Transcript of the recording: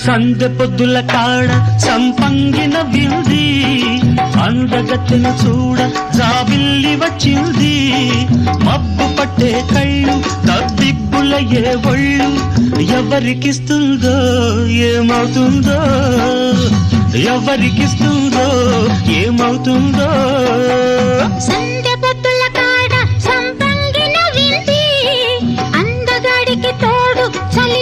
సందె పొద్దుల కాడ సంపంగిన వింది అందగత్తెను చూడ జాబిల్లి వచ్చింది మబ్బు పట్టే కళ్ళు తబ్బిబ్బుల ఏ ఒళ్ళు ఎవరికిస్తుందో ఏమవుతుందో ఎవరికిస్తుందో ఏమవుతుందో సందె పొద్దుల కాడ సంపంగిన వింది అందగాడికి తోడు చలి